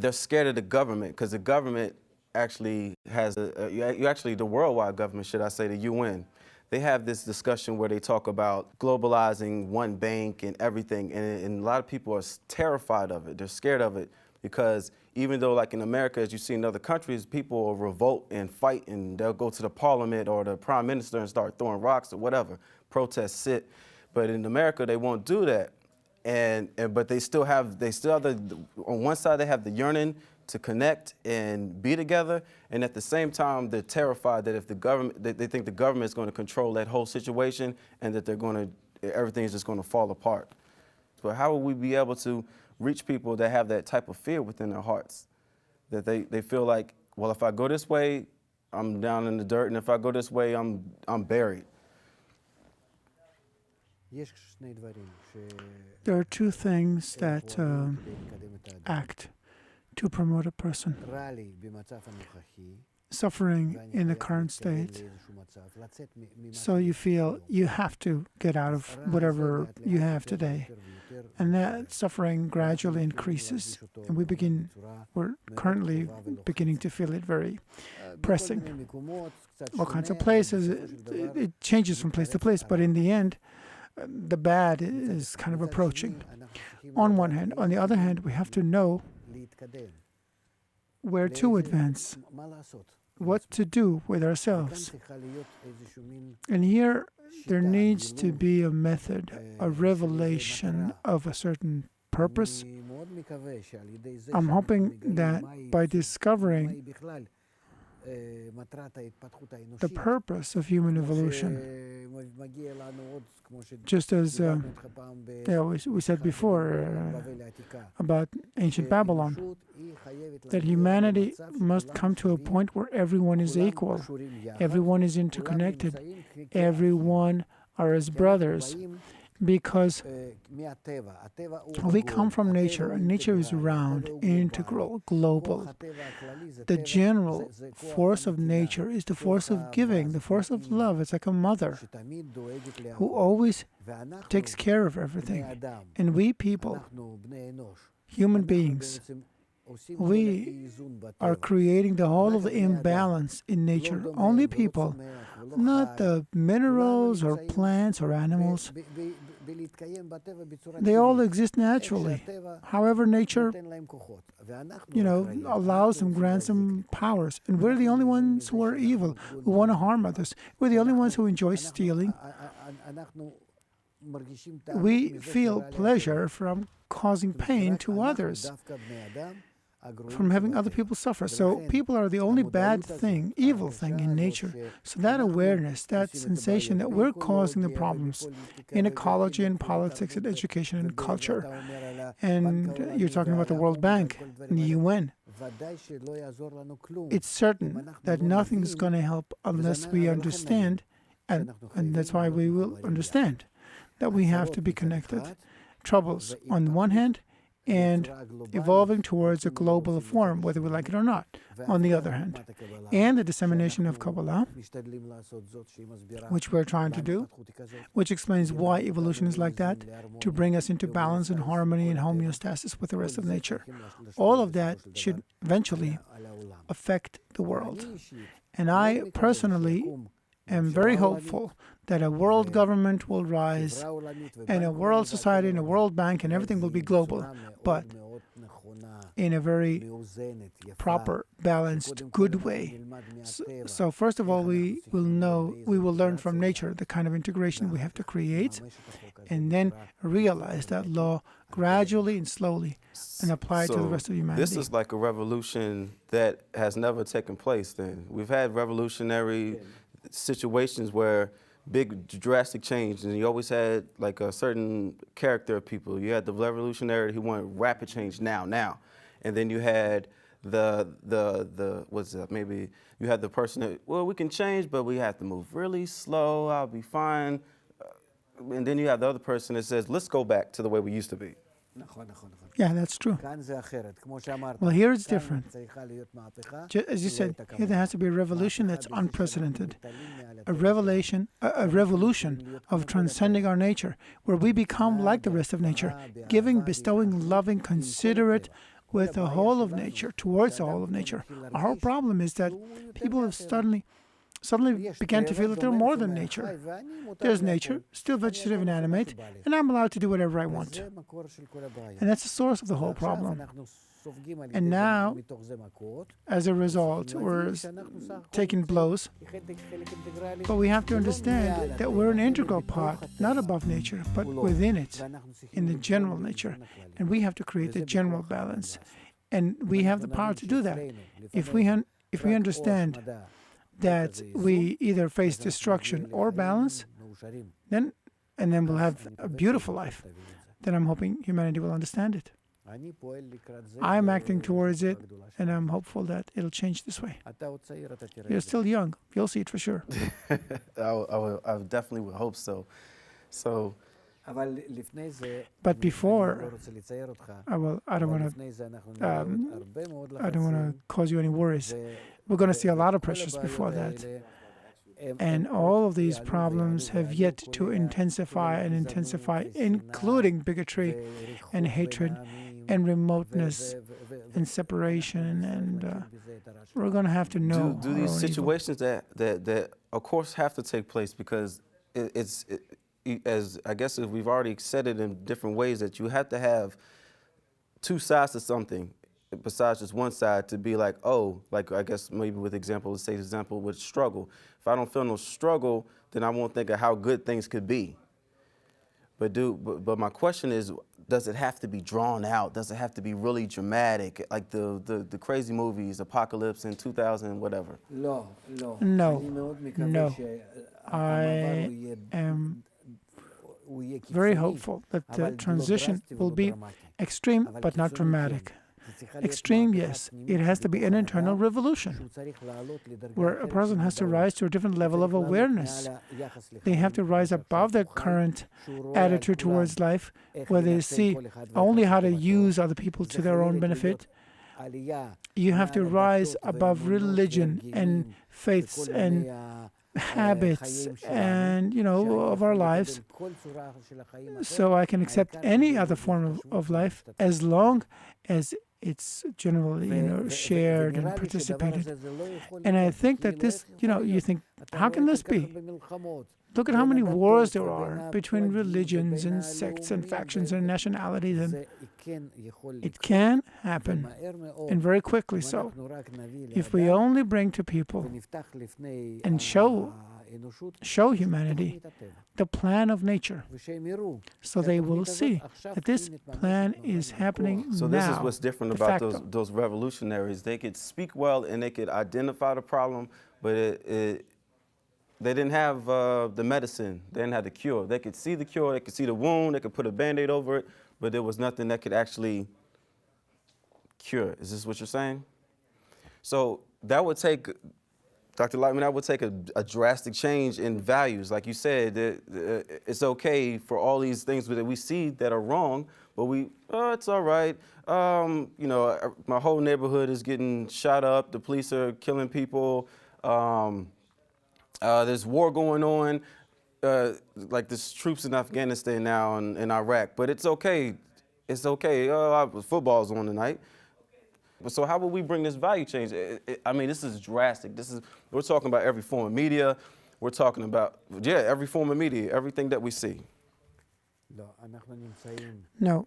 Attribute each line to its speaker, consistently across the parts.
Speaker 1: they're scared of the government because the government actually has the worldwide government, should I say, the UN. They have this discussion where they talk about globalizing one bank and everything, and a lot of people are terrified of it. They're scared of it because even though, like in America, as you see in other countries, people will revolt and fight, and they'll go to the parliament or the prime minister and start throwing rocks or whatever, protest, sit. But in America, they won't do that. But they still have on one side they have the yearning to connect and be together, and at the same time they're terrified that if the government, they think the government is going to control that whole situation and that everything is just going to fall apart. So how will we be able to reach people that have that type of fear within their hearts, that they feel like, well, if I go this way, I'm down in the dirt, and if I go this way, I'm buried.
Speaker 2: There are two things that act to promote a person. Suffering in the current state, so you feel you have to get out of whatever you have today. And that suffering gradually increases, and we're currently beginning to feel it very pressing. All kinds of places, it changes from place to place, but in the end, the bad is kind of approaching. On one hand. On the other hand, we have to know where to advance, what to do with ourselves. And here, there needs to be a method, a revelation of a certain purpose. I'm hoping that by discovering the purpose of human evolution, just as we said before about ancient Babylon, that humanity must come to a point where everyone is equal, everyone is interconnected, everyone are as brothers, because we come from nature, and nature is round, integral, global. The general force of nature is the force of giving, the force of love. It's like a mother who always takes care of everything. And we people, human beings, we are creating the whole of the imbalance in nature. Only people, not the minerals or plants or animals. They all exist naturally. However, nature, allows them, grants them powers. And we're the only ones who are evil, who want to harm others. We're the only ones who enjoy stealing. We feel pleasure from causing pain to others, from having other people suffer. So people are the only bad thing, evil thing in nature. So that awareness, that sensation that we're causing the problems in ecology and politics and education and culture. And you're talking about the World Bank and the UN. It's certain that nothing's going to help unless we understand, and that's why we will understand that we have to be connected. Troubles on the one hand, and evolving towards a global form, whether we like it or not, on the other hand. And the dissemination of Kabbalah, which we're trying to do, which explains why evolution is like that, to bring us into balance and harmony and homeostasis with the rest of nature. All of that should eventually affect the world. And I personally am very hopeful that a world government will rise, and a world society and a world bank, and everything will be global, but in a very proper, balanced, good way. So first of all, we will learn from nature the kind of integration we have to create, and then realize that law gradually and slowly and apply it to the rest of humanity.
Speaker 1: This is like a revolution that has never taken place then. We've had revolutionary situations where big drastic change, and you always had like a certain character of people. You had the revolutionary who wanted rapid change now. And then you had maybe you had the person that, well, we can change, but we have to move really slow, I'll be fine. And then you have the other person that says, let's go back to the way we used to be.
Speaker 2: Yeah, that's true. Well, here it's different. As you said, here there has to be a revolution that's unprecedented. A revolution of transcending our nature, where we become like the rest of nature, giving, bestowing, loving, considerate, with the whole of nature, towards the whole of nature. Our whole problem is that people have suddenly began to feel that they're more than nature. There's nature, still vegetative and animate, and I'm allowed to do whatever I want. And that's the source of the whole problem. And now, as a result, we're taking blows. But we have to understand that we're an integral part, not above nature, but within it, in the general nature. And we have to create a general balance. And we have the power to do that. If we understand that we either face destruction or balance, then we'll have a beautiful life. Then I'm hoping humanity will understand it. I'm acting towards it, and I'm hopeful that it'll change this way. You're still young. You'll see it for sure.
Speaker 1: I definitely would hope so.
Speaker 2: But before, I don't want to cause you any worries. We're going to see a lot of pressures before that. And all of these problems have yet to intensify, including bigotry and hatred and remoteness and separation. And we're going to have to know.
Speaker 1: Do these situations that of course have to take place, because as I guess if we've already said it in different ways, that you have to have two sides to something besides just one side to be like, oh, like I guess maybe with example with struggle. If I don't feel no struggle, then I won't think of how good things could be. But my question is, does it have to be drawn out? Does it have to be really dramatic, like the crazy movies, Apocalypse in 2000, whatever?
Speaker 2: No. I am very hopeful that the transition will be extreme but not dramatic. Extreme, yes. It has to be an internal revolution where a person has to rise to a different level of awareness. They have to rise above their current attitude towards life, where they see only how to use other people to their own benefit. You have to rise above religion and faiths and habits and, of our lives, so I can accept any other form of life as long as it's generally, shared and participated. And I think that this, you think, how can this be? Look at how many wars there are between religions and sects and factions and nationalities, and it can happen, and very quickly so, if we only bring to people and show humanity the plan of nature, so they will see that this plan is happening now.
Speaker 1: So this is what's different about those revolutionaries. They could speak well and they could identify the problem, but they didn't have the medicine. They didn't have the cure. They could see the cure. They could see the wound. They could put a Band-Aid over it, but there was nothing that could actually cure. Is this what you're saying? So that would take, Dr. Lightman, that would take a drastic change in values. Like you said, it's okay for all these things that we see that are wrong, but it's all right. My whole neighborhood is getting shot up. The police are killing people. There's war going on, like there's troops in Afghanistan now and in Iraq, but it's okay. It's okay. Football's on tonight. So how will we bring this value change? I mean, this is drastic. We're talking about every form of media. We're talking about, every form of media, everything that we see.
Speaker 2: No.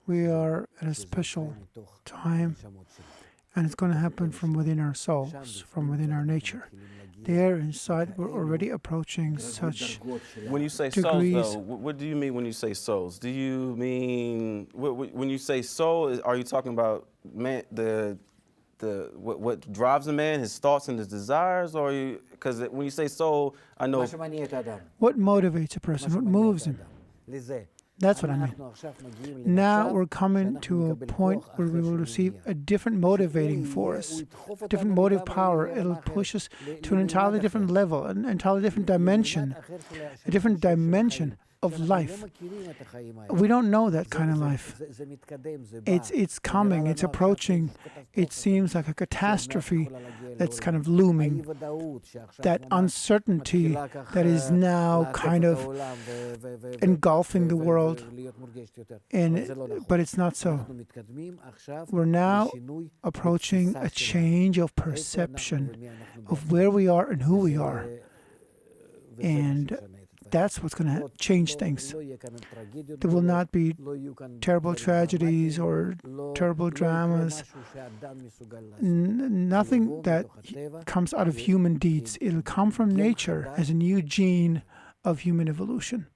Speaker 2: We are at a special time, and it's going to happen from within our souls, from within our nature. There inside, we're already approaching such
Speaker 1: When you say
Speaker 2: degrees.
Speaker 1: souls, though, what do you mean when you say souls? Do you mean, when you say soul, are you talking about man, what drives a man, his thoughts and his desires, or because when you say soul, I know.
Speaker 2: What motivates a person? What moves him? That's what I mean. Now we're coming to a point where we will receive a different motivating force, a different motive power. It'll push us to an entirely different level, an entirely different dimension, a different dimension of life. We don't know that kind of life. It's coming, it's approaching. It seems like a catastrophe that's kind of looming. That uncertainty that is now kind of engulfing the world, but it's not so. We're now approaching a change of perception of where we are and who we are. And that's what's going to change things. There will not be terrible tragedies or terrible dramas. Nothing that comes out of human deeds. It'll come from nature as a new gene of human evolution.